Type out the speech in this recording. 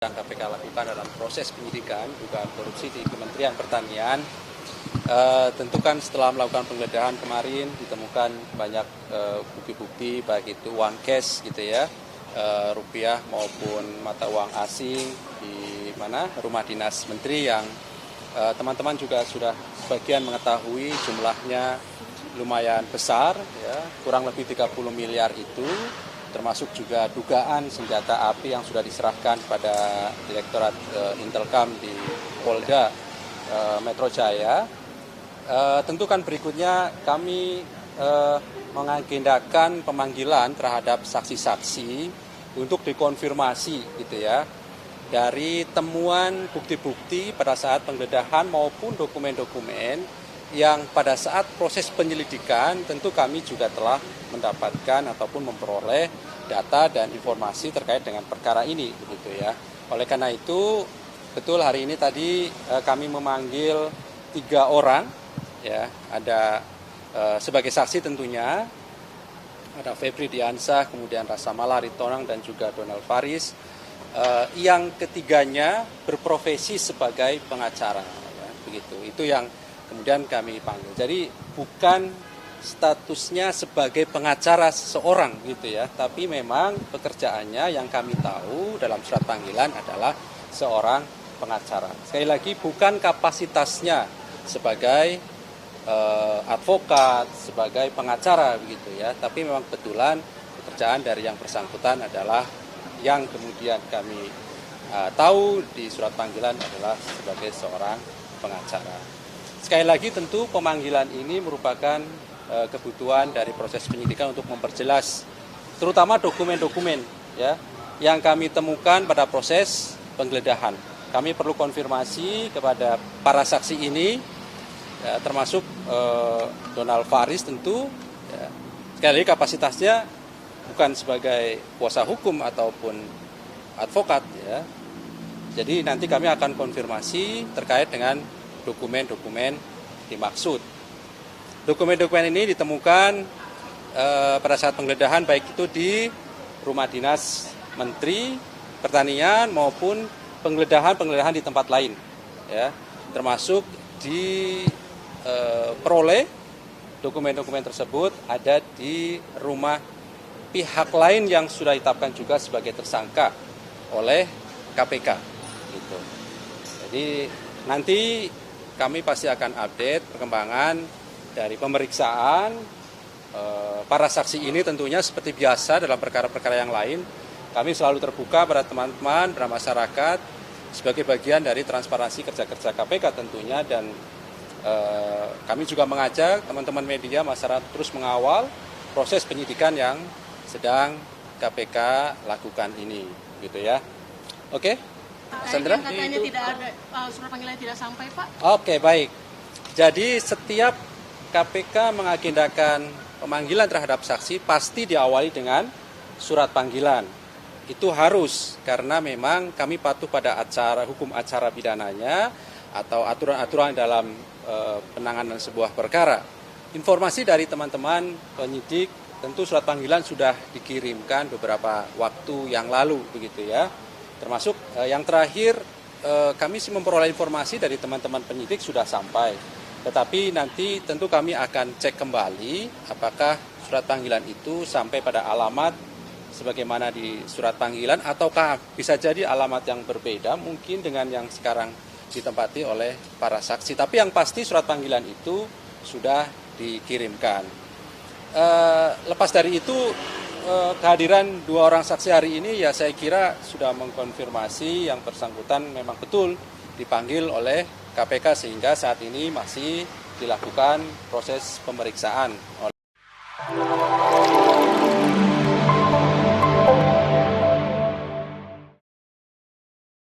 yang KPK lakukan dalam proses penyidikan dugaan korupsi di Kementerian Pertanian, tentu kan setelah melakukan penggeledahan kemarin ditemukan banyak bukti-bukti baik itu uang cash gitu ya, rupiah maupun mata uang asing di mana rumah dinas menteri yang teman-teman juga sudah sebagian mengetahui jumlahnya lumayan besar ya, kurang lebih 30 miliar itu, termasuk juga dugaan senjata api yang sudah diserahkan pada Direktorat Intelkam di Polda Metro Jaya. Tentu kan berikutnya kami mengagendakan pemanggilan terhadap saksi-saksi untuk dikonfirmasi gitu ya, dari temuan bukti-bukti pada saat penggeledahan maupun dokumen-dokumen yang pada saat proses penyelidikan tentu kami juga telah mendapatkan ataupun memperoleh data dan informasi terkait dengan perkara ini begitu ya. Oleh karena itu betul hari ini tadi kami memanggil 3 orang ya, ada sebagai saksi tentunya ada Febri Diansah, kemudian Rasa Mala Ritonang dan juga Donald Faris, yang ketiganya berprofesi sebagai pengacara ya, begitu. Itu yang kemudian kami panggil. Jadi bukan statusnya sebagai pengacara seseorang gitu ya, tapi memang pekerjaannya yang kami tahu dalam surat panggilan adalah seorang pengacara. Sekali lagi bukan kapasitasnya sebagai advokat, sebagai pengacara begitu ya, tapi memang kebetulan pekerjaan dari yang bersangkutan adalah yang kemudian kami tahu di surat panggilan adalah sebagai seorang pengacara. Sekali lagi tentu pemanggilan ini merupakan kebutuhan dari proses penyidikan untuk memperjelas terutama dokumen-dokumen ya yang kami temukan pada proses penggeledahan. Kami perlu konfirmasi kepada para saksi ini ya, termasuk Donald Faris tentu ya. Sekali lagi kapasitasnya bukan sebagai kuasa hukum ataupun advokat ya. Jadi nanti kami akan konfirmasi terkait dengan dokumen-dokumen dimaksud. Dokumen-dokumen ini ditemukan pada saat penggeledahan baik itu di rumah dinas Menteri Pertanian maupun penggeledahan di tempat lain, ya, termasuk diperoleh dokumen-dokumen tersebut ada di rumah pihak lain yang sudah ditetapkan juga sebagai tersangka oleh KPK. Gitu. Jadi nanti kami pasti akan update perkembangan dari pemeriksaan para saksi ini tentunya seperti biasa dalam perkara-perkara yang lain. Kami selalu terbuka pada teman-teman, pada masyarakat sebagai bagian dari transparansi kerja-kerja KPK tentunya, dan kami juga mengajak teman-teman media masyarakat terus mengawal proses penyidikan yang sedang KPK lakukan ini, gitu ya. Oke? Sandra? Yang katanya tidak ada surat panggilan tidak sampai, Pak. Oke, baik. Jadi setiap KPK mengagendakan pemanggilan terhadap saksi pasti diawali dengan surat panggilan. Itu harus, karena memang kami patuh pada hukum acara pidananya atau aturan-aturan dalam penanganan sebuah perkara. Informasi dari teman-teman penyidik tentu surat panggilan sudah dikirimkan beberapa waktu yang lalu begitu ya. Termasuk yang terakhir kami sih memperoleh informasi dari teman-teman penyidik sudah sampai. Tetapi nanti tentu kami akan cek kembali apakah surat panggilan itu sampai pada alamat sebagaimana di surat panggilan ataukah bisa jadi alamat yang berbeda mungkin dengan yang sekarang ditempati oleh para saksi. Tapi yang pasti surat panggilan itu sudah dikirimkan. Lepas dari itu kehadiran 2 orang saksi hari ini ya saya kira sudah mengkonfirmasi yang bersangkutan memang betul dipanggil oleh KPK sehingga saat ini masih dilakukan proses pemeriksaan oleh